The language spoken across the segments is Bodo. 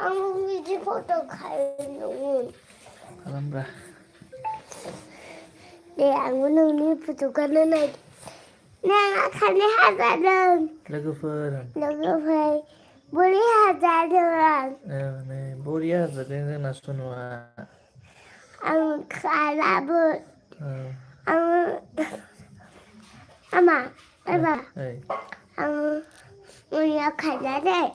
आं बिदि फट' खालामदोंमोन खालामब्रा दे आंबो नोंनि फट'खौनो नायदों नों खालि हाजादों लोगोफोर बोरै हाजादों नै बरिया हाजादों जोंना सनुआ आं खालाबो आङो आमा बाबा आङो मैया खाजादों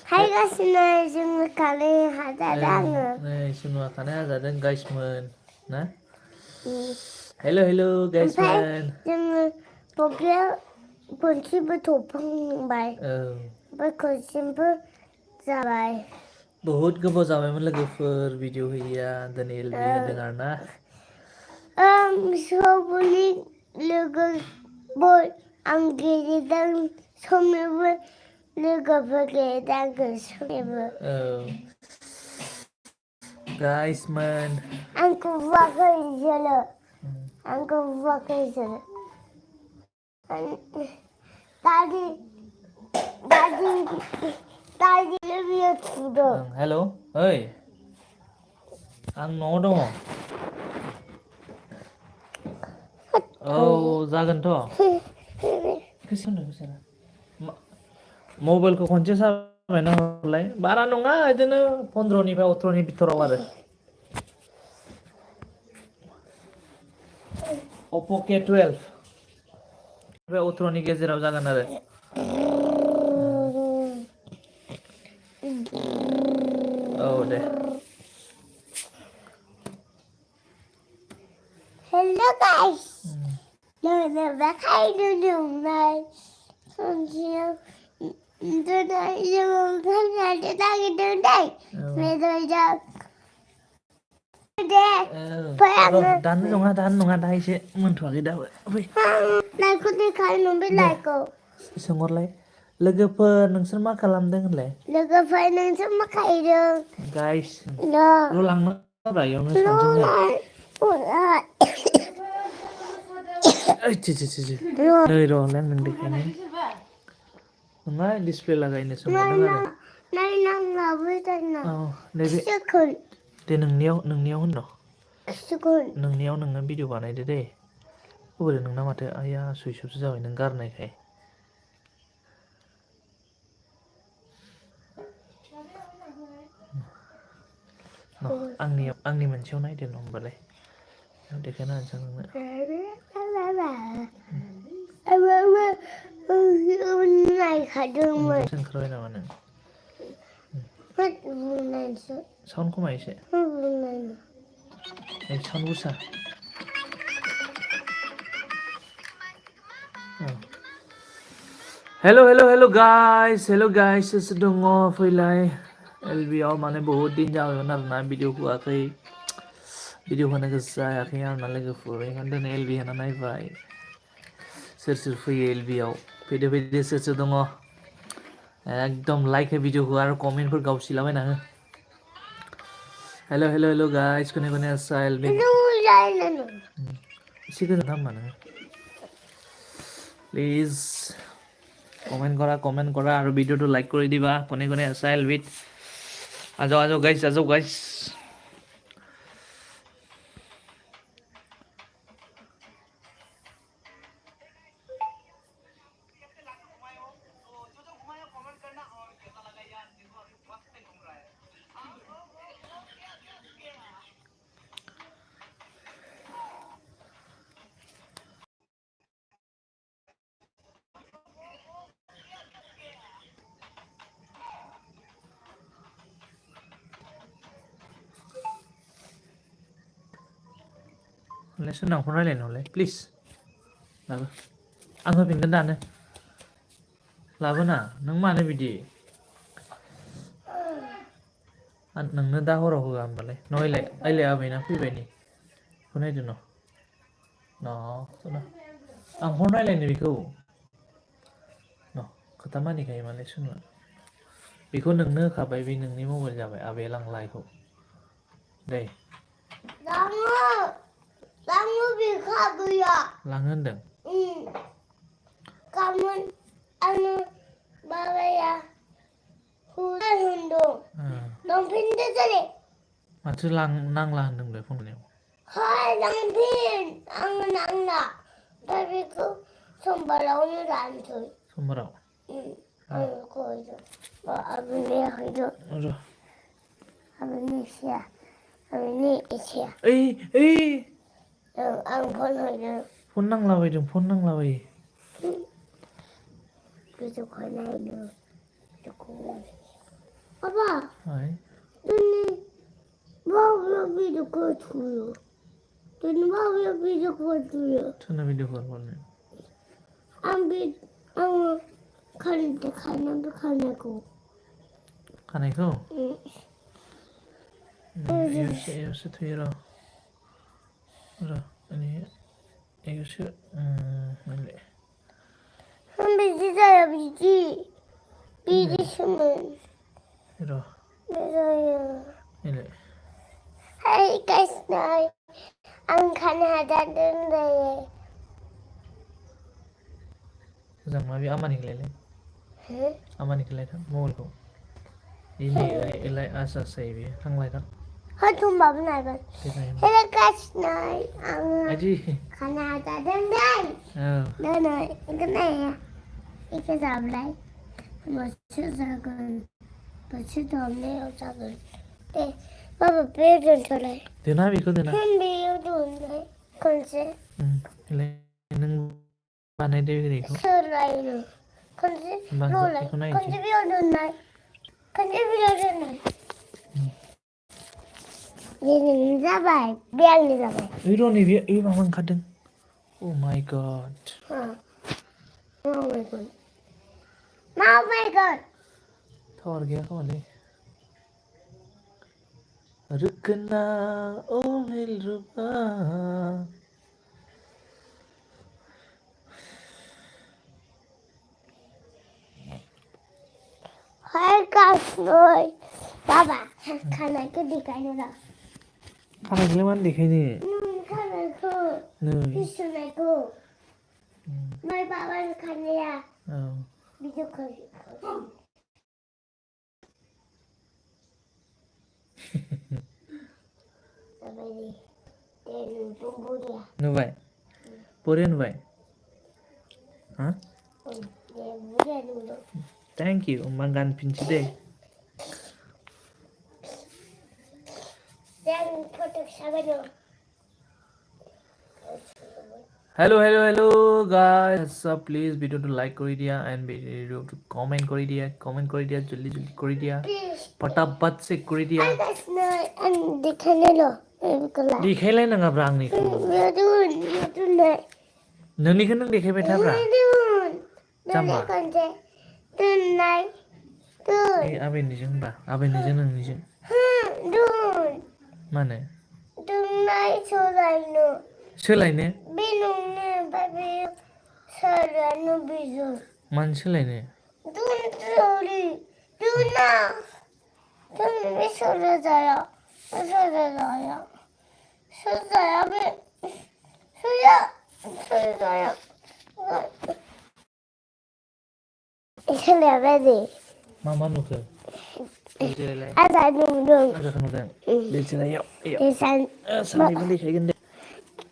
हायगासिनो जोङो खालि हाजादों आङो नै सनुआ खानाय हाजादों गाइसमोन ना हेल' गाइसमोन जोङो फख्रियाव खनसेबो थफांबाय ओमफ्राय खनसेबो जाबाय बहुद गोबाव जाबायमोन लोगोफोर भिडिअ होयैया दिनै एलबि होदों आरो ना सबनि लोगोफोर आं गेलेदों समनिबो लोगोफोर गेलेदों समनिबो गाइसमोन आंखौ बुआखै बिसोरो आंखौ बुआखै बिसोरो दादि बियो थुदों हेल' ओइ आं न'आव दङ औ जागोनथ' मबाइलखौ खनसे साजायना हरलाय बारा नङा बिदिनो 15निफ्राय 18नि बिथोराव आरो अप्प' के12 ओमफ्राय 18नि गेजेराव जागोन आरो औ दे Hello guys. Nó thấy đường này. Xong chiều tôi nói đường thế này để ta cái đường đây. Mẹ tôi ra. दान नङा दा एसे मोनथ'वाखै दाबो फै लाइकखौ देखाय नों बे लाइकखौ सोंहरलाय लोगोफोर नोंसोर मा खालामदों होनलाय लोगोफोर नोंसोर मा खालामदों गाइस र' लांनो इयावनो संसैनो नै र' नों देखायनो नङा डिसप्ले लागायनो सोंहरदों आरो नैबे दे नोंनियाव होन नोंनियाव नोङो भिडिअ बानायदो दे बोरै नोंना माथो आइया सुइस अफसो जाबाय नों गारनायखाय आंनि मोनसेयाव नायदो न होमबालाय देखायना होनोसै नोंनो नायखादोंमोन ओंखारबाय नामा नों साउन्ड खमाय एसे साउन्ड गोसा हेल' गाइस सोर सोर दङ फैलाय एलबिआव माने बहुत दिन जाबायमोन आरोना भिडिअ होआखै भिडिअ होनो गोसो जायाखै आरोना लोगोफोर ओंखायनो दिनै एलबि होना नायबाय सोर फैयो एलबिआव फैदो सोर दङ एकदम लाइक हो भिडिअखौ आरो कमेन्टफोर गावसिलाबायना हो हेल' गाइस कोने आसा एलबि एसे गोजान थां होनबा नोङो প্লিজ কমেণ্ট কৰা আৰু ভিডিঅ'টো লাইক কৰি দিবা কোনে আছা এলবিত আজাও গাইছ सोरनाव फन रायलायनो हरलाय प्लिज लाबो आं होफिनगोन दानो लाबोना नों मानो बिदि नोंनो दा हराव होआ होमबालाय ओइलाय आबैना फैबाय नै बेखौ नायदो न' आं फन रायलायनो बेखौ खोथा मानिखायो मालाय सुनुआ बेखौ नोंनो होखाबाय बे नोंनि मबाइल जाबाय आबैया लांला बेखौ दै लाङो बेखौ आबैया लाङो होनदों Amun babaya hutan hundung. Dong pintu tadi. माथो नांला होनदोंलाय फन खालामनायाव Hai dong pin. Ang. Tapi ku sombalawnya rantai. समबाराव Aku itu. Abang ni itu. र' Abang ni sia. Abang ni sia. ओइ Ang pun itu. फन नांलाबायदों फन नांलाबायो Itu kena itu. Apa? हाय Ini bawa lebih dekat dulu. Ini bawa lebih dekat dulu. सोरना भिडिअ कल हरनो Ambil खानायखौ खानायखौ एयावसो थुयो र' माने एयावसो नायलाय बिदि जाया बिदिसोमोन र' जायो नायलाय Hai guys नाय आं खानो हादादों दायो मोजां मा बे आमानिखौलाय आमानिखौलाय थां मबाइलखौ इनि ओरैलाय आसा जायो बेयो थांलाय थां होमबाबो नायगोन हेलो guys नाय आङो आइदि खानो हादादों नै इखौ नाया इखौ जाबाय मोनसे जागोन मोनसे दामनायाव जागोन दे बाबा बे दोनथ'लाय दोना बेखौ दोना बेयाव दोनलाय खनसे नों बानायदो ओरैखौ सोलायनो खनसे रलाय खनसे बेयाव दोननाय खनसे बेयाव दोननाय बेनि जाबाय बे आंनि जाबाय ओइ र' नैबे ओइ माबा ओंखारदों अ माय गड माबायगोन टावार गैया खोमालै रुकना ओ दिलरुबा हाय गासै बाबा खानायखौ देखायनो र' खानायखौलाय मानो देखायनो खानायखौ सुनायखौ ओमफ्राय बाबानि खानाया बिदिखौ नुबाय बरिया नुबाय हा थेंक इउ होमबा गानफिनसै दे हेलो गाइस प्लीज भिडिओটো लाइक কৰি দিয়া एंड भिडिओটো कमेंट কৰি দিয়া जल्दी কৰি দিয়া फटाफट से কৰি দিয়া देखायलाय नाङाब्रा आंनिखौ नोंनिखौ नों देखायबाय थाब्रा जाम्बा ए आबैनिजों होनबा आबैनिजों नोंनिजों मानो सोलायनो बे नोंनो ओमफ्राय बे सोलायनो बेजों मानो सोलायनो बे सोलायजाया बे सोलायाबाय दे मा नुखो जिरायलाय आजा नुदों नुदों दे जिराय सानैबो देखायगोन दे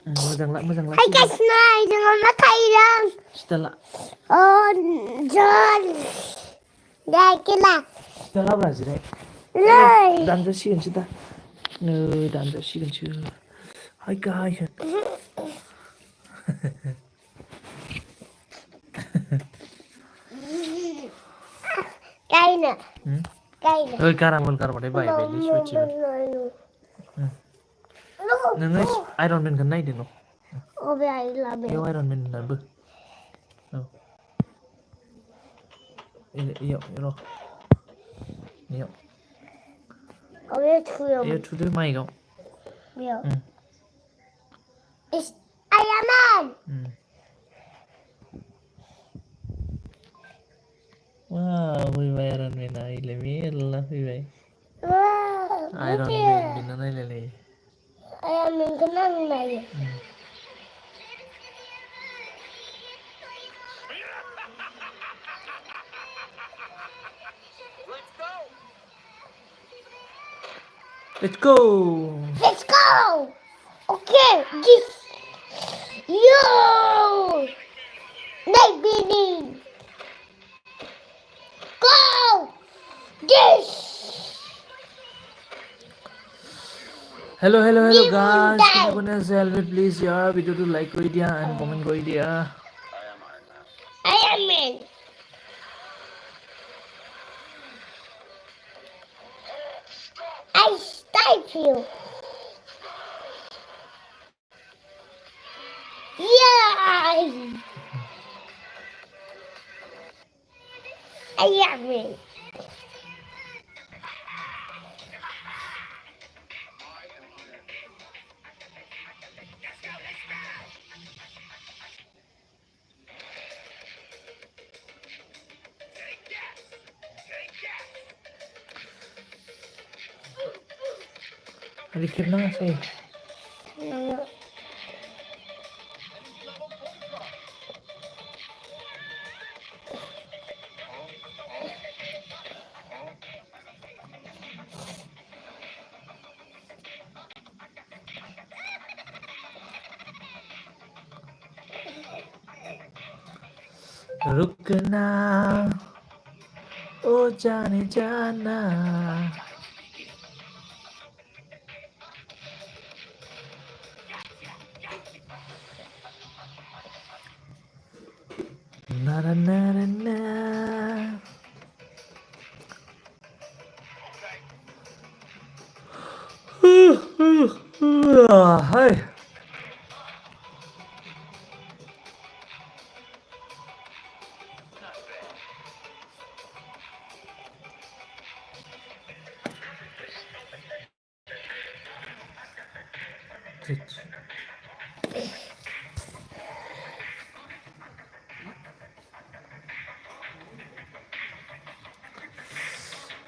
मोजां ला Hai guys, nah, jangan makan dong. सिदा Oh, John. Dah, kira. सिदा लाब्रा जिराय Lai. दानजासिगोनसो दा नै दानजासिगोनसो हाय गाइस Kaina. ओइ गारामोल गारबाथाय बायबायलै सयथिबो नोङो आइरन मेनखौ नायदो न' Oh, biar lah, बेयाव आइरन मेन होननाबो औ इयाव र' इयाव Oh, biar tuyul. इयाव थुदो माइकआव Biar. Ayaman. वाव फैबाय आइरन मेना इलाय मेरला फैबाय Wow. आइरन मेन बेना नायलाय Ayaman kenang lagi. Let's go. Let's go. Okay. This. Yo. Night meeting. Go. This. Hello Demon guys. die. Kone kone ase help me please yaar. Video to like kori dia and comment kori dia. Iron Man. I snipe you. Yeah. Iron Man. Dikit na kasi. रुकना ओ जाने जाना na na na na na Hey.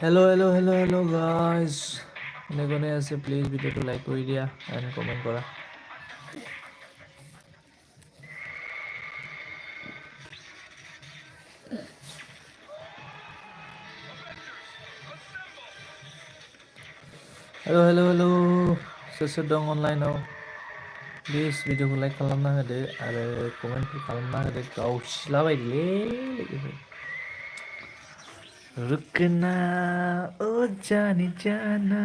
Hello guys. Kone ase please video to like kori dia and comment kora. Hello. Sesedang online now. Please video ko like kalamna hade are comment ko kalamna hade kau silawai le. रुकना ओ जाने जाना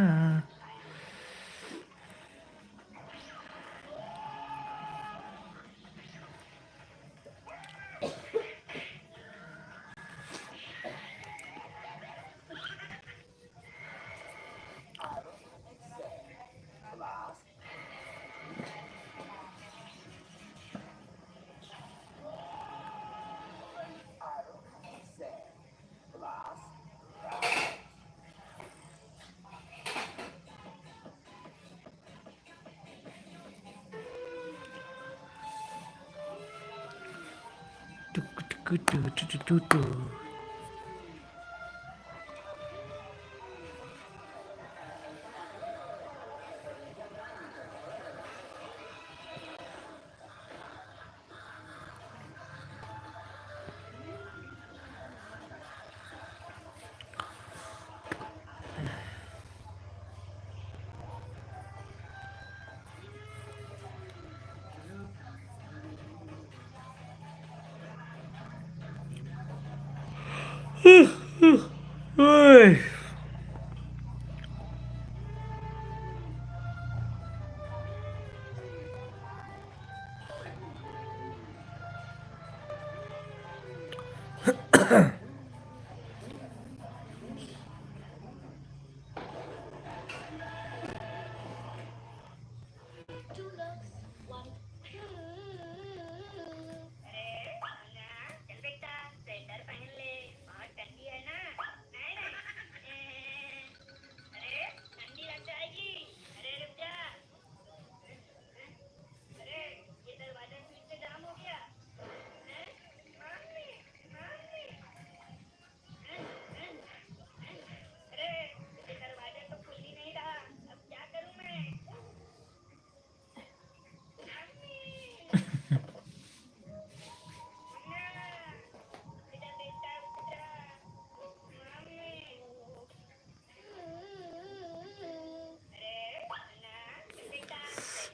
tu. Oi.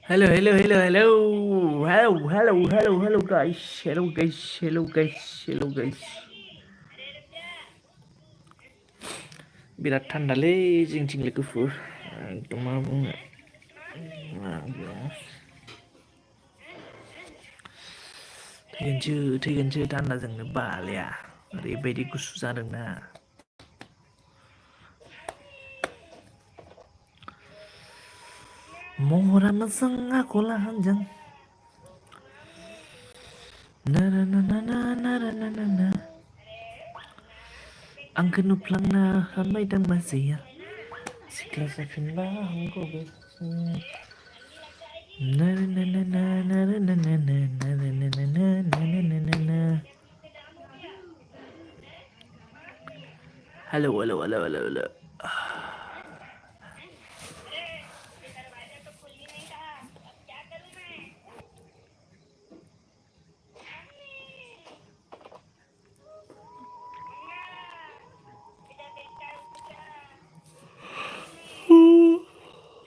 Hello, hello, hello, hello, hello, hello, hello, hello, guys, hello, guys, hello, guys, hello, guys. बिराद थान्दालै जोंथिं लोगोफोर एकदम मा बुंनो थैगोनसो थान्दाजोंनो बालाया ओरैबायदि गुसु जादोंना महरा मोजां आखला हांजों नारा नारा नारा नारा नारा आंखौ नुफ्लांना हामबायदां मानसिया सिख्ला जाफिनबा हामगौ गोसो नारा नारा नारा नारा नारा नारा नारा hello hello hello hello hello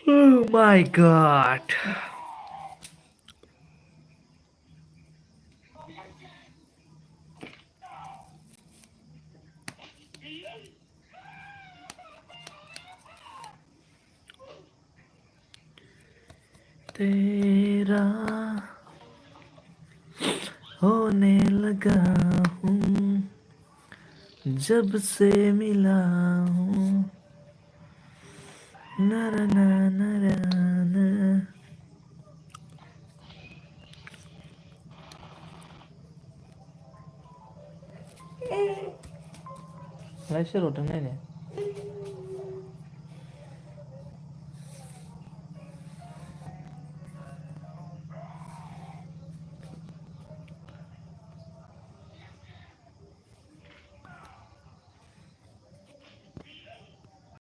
Oh my god. तेरा होने लगा हूँ जब से मिला हूँ नारा नारा ना लाइक सोर हरदों नायनो